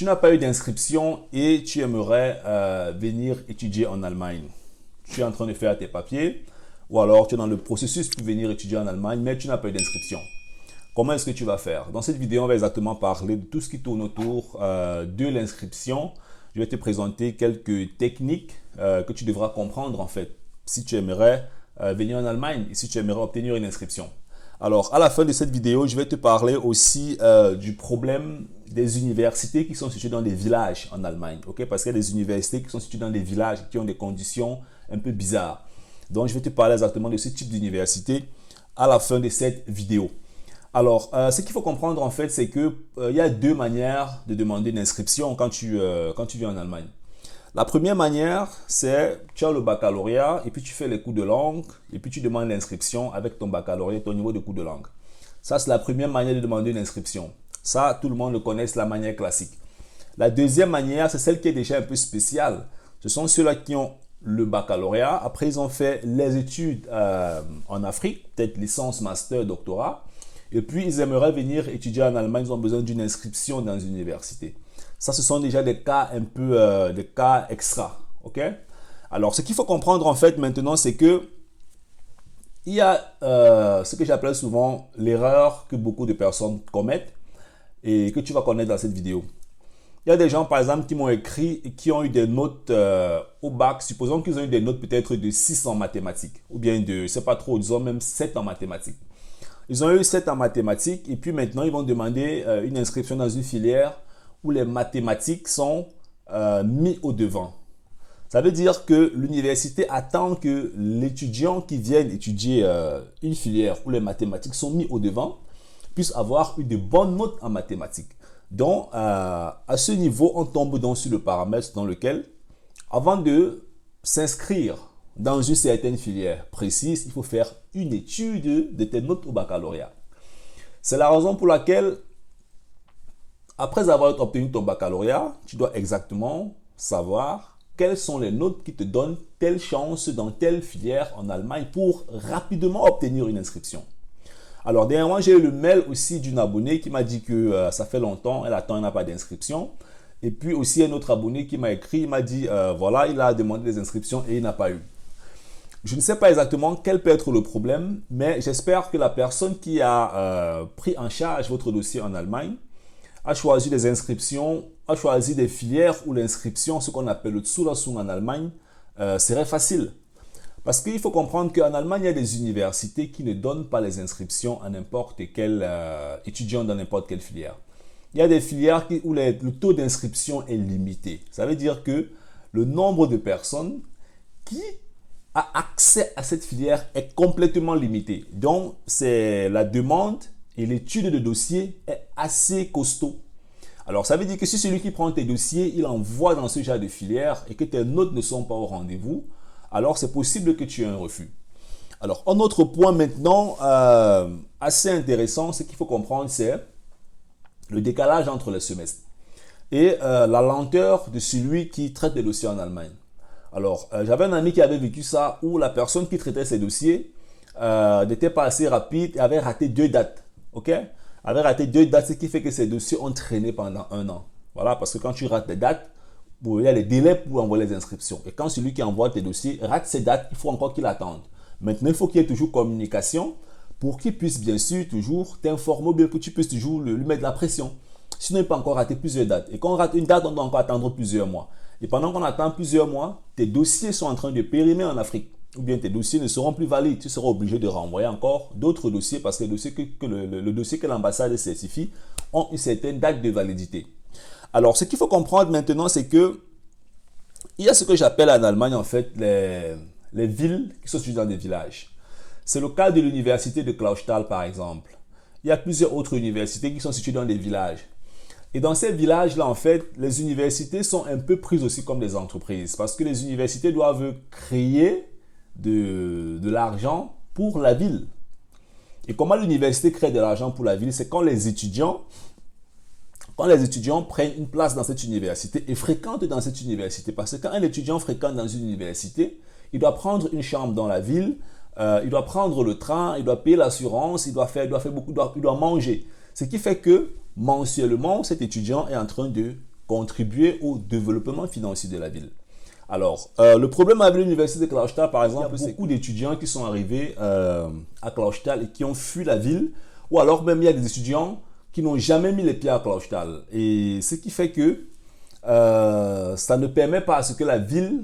tu n'as pas eu d'inscription et tu aimerais venir étudier en Allemagne. Tu es en train de faire tes papiers ou alors tu es dans le processus pour venir étudier en Allemagne, mais tu n'as pas eu d'inscription. Comment est-ce que tu vas faire? Dans cette vidéo, on va exactement parler de tout ce qui tourne autour de l'inscription. Je vais te présenter quelques techniques que tu devras comprendre en fait si tu aimerais venir en Allemagne et si tu aimerais obtenir une inscription. Alors, à la fin de cette vidéo, je vais te parler aussi du problème des universités qui sont situées dans des villages en Allemagne. Okay? Parce qu'il y a des universités qui sont situées dans des villages qui ont des conditions un peu bizarres. Donc, je vais te parler exactement de ce type d'université à la fin de cette vidéo. Alors, ce qu'il faut comprendre en fait, c'est qu'il y a deux manières de demander une inscription quand tu viens en Allemagne. La première manière, c'est tu as le baccalauréat et puis tu fais les cours de langue et puis tu demandes l'inscription avec ton baccalauréat et ton niveau de cours de langue. Ça, c'est la première manière de demander une inscription. Ça, tout le monde le connaît, c'est la manière classique. La deuxième manière, c'est celle qui est déjà un peu spéciale. Ce sont ceux-là qui ont le baccalauréat. Après, ils ont fait les études en Afrique, peut-être licence, master, doctorat. Et puis, ils aimeraient venir étudier en Allemagne. Ils ont besoin d'une inscription dans une université. Ça, ce sont déjà des cas un peu, des cas extra. Ok? Alors, ce qu'il faut comprendre en fait maintenant, c'est que il y a ce que j'appelle souvent l'erreur que beaucoup de personnes commettent et que tu vas connaître dans cette vidéo. Il y a des gens, par exemple, qui m'ont écrit et qui ont eu des notes au bac. Supposons qu'ils ont eu des notes peut-être de 6 en mathématiques ou bien de, je ne sais pas trop, disons même 7 en mathématiques. Ils ont eu 7 en mathématiques et puis maintenant, ils vont demander une inscription dans une filière où les mathématiques sont mis au devant. Ça veut dire que l'université attend que l'étudiant qui vient étudier une filière où les mathématiques sont mis au devant puisse avoir eu de bonnes notes en mathématiques. Donc, à ce niveau, on tombe donc sur le paramètre dans lequel, avant de s'inscrire dans une certaine filière précise, il faut faire une étude de tes notes au baccalauréat. C'est la raison pour laquelle après avoir obtenu ton baccalauréat, tu dois exactement savoir quelles sont les notes qui te donnent telle chance dans telle filière en Allemagne pour rapidement obtenir une inscription. Alors, dernièrement, j'ai eu le mail aussi d'une abonnée qui m'a dit que ça fait longtemps, elle attend, elle n'a pas d'inscription. Et puis aussi un autre abonné qui m'a écrit, il m'a dit, voilà, il a demandé des inscriptions et il n'a pas eu. Je ne sais pas exactement quel peut être le problème, mais j'espère que la personne qui a pris en charge votre dossier en Allemagne a choisi des inscriptions, a choisi des filières où l'inscription, ce qu'on appelle le Zulassung en Allemagne, serait facile. Parce qu'il faut comprendre qu'en Allemagne, il y a des universités qui ne donnent pas les inscriptions à n'importe quel étudiant dans n'importe quelle filière. Il y a des filières où le taux d'inscription est limité. Ça veut dire que le nombre de personnes qui a accès à cette filière est complètement limité. Donc, c'est la demande et l'étude de dossier est assez costaud. Alors, ça veut dire que si celui qui prend tes dossiers, il envoie dans ce genre de filière et que tes notes ne sont pas au rendez-vous, alors c'est possible que tu aies un refus. Alors, un autre point maintenant assez intéressant, ce qu'il faut comprendre, c'est le décalage entre les semestres et la lenteur de celui qui traite des dossiers en Allemagne. Alors, j'avais un ami qui avait vécu ça où la personne qui traitait ses dossiers n'était pas assez rapide et avait raté 2 dates. Ok? Avait raté 2 dates, ce qui fait que ces dossiers ont traîné pendant 1 an. Voilà, parce que quand tu rates des dates, il y a les délais pour envoyer les inscriptions. Et quand celui qui envoie tes dossiers rate ces dates, il faut encore qu'il attende. Maintenant, il faut qu'il y ait toujours communication pour qu'il puisse bien sûr toujours t'informer, bien que tu puisses toujours lui mettre de la pression. Sinon, il peut encore rater plusieurs dates. Et quand on rate une date, on doit encore attendre plusieurs mois. Et pendant qu'on attend plusieurs mois, tes dossiers sont en train de périmer en Afrique. Ou bien tes dossiers ne seront plus valides. Tu seras obligé de renvoyer encore d'autres dossiers parce que le dossier que l'ambassade certifie ont une certaine date de validité. Alors, ce qu'il faut comprendre maintenant, c'est que il y a ce que j'appelle en Allemagne, en fait, les villes qui sont situées dans des villages. C'est le cas de l'université de Clausthal, par exemple. Il y a plusieurs autres universités qui sont situées dans des villages. Et dans ces villages-là, en fait, les universités sont un peu prises aussi comme des entreprises parce que les universités doivent créer de l'argent pour la ville. Et comment l'université crée de l'argent pour la ville? C'est quand les étudiants prennent une place dans cette université et fréquentent dans cette université. Parce que quand un étudiant fréquente dans une université, il doit prendre une chambre dans la ville, il doit prendre le train, il doit payer l'assurance, il doit manger. Ce qui fait que mensuellement, cet étudiant est en train de contribuer au développement financier de la ville. Alors, le problème avec l'université de Clausthal, par exemple, c'est beaucoup d'étudiants qui sont arrivés à Clausthal et qui ont fui la ville, ou alors même il y a des étudiants qui n'ont jamais mis les pieds à Clausthal. Et ce qui fait que ça ne permet pas à ce que la ville,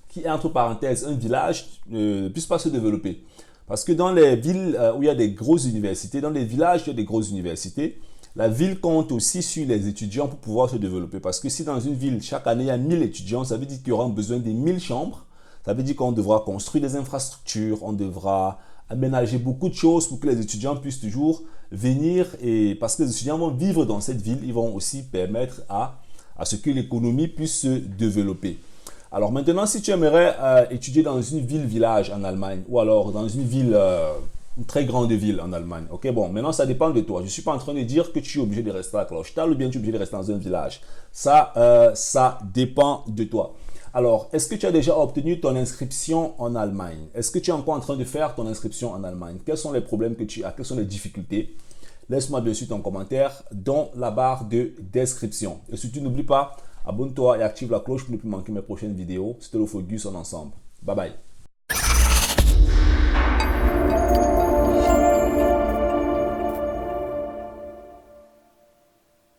qui est entre parenthèses un village, ne puisse pas se développer. Parce que dans les villes où il y a des grosses universités, dans les villages où il y a des grosses universités, la ville compte aussi sur les étudiants pour pouvoir se développer. Parce que si dans une ville, chaque année, il y a 1000 étudiants, ça veut dire qu'il y aura besoin de 1000 chambres. Ça veut dire qu'on devra construire des infrastructures, on devra aménager beaucoup de choses pour que les étudiants puissent toujours venir. Et parce que les étudiants vont vivre dans cette ville, ils vont aussi permettre à ce que l'économie puisse se développer. Alors maintenant, si tu aimerais étudier dans une ville-village en Allemagne, ou alors dans une ville... une très grande ville en Allemagne. Ok, bon, maintenant ça dépend de toi. Je ne suis pas en train de dire que tu es obligé de rester à Clausthal ou bien tu es obligé de rester dans un village. Ça dépend de toi. Alors, est-ce que tu as déjà obtenu ton inscription en Allemagne? Est-ce que tu es encore en train de faire ton inscription en Allemagne? Quels sont les problèmes que tu as? Quelles sont les difficultés? Laisse-moi dessus ton commentaire dans la barre de description. Et surtout, n'oublie pas, abonne-toi et active la cloche pour ne plus manquer mes prochaines vidéos. C'était le Focus en ensemble. Bye bye.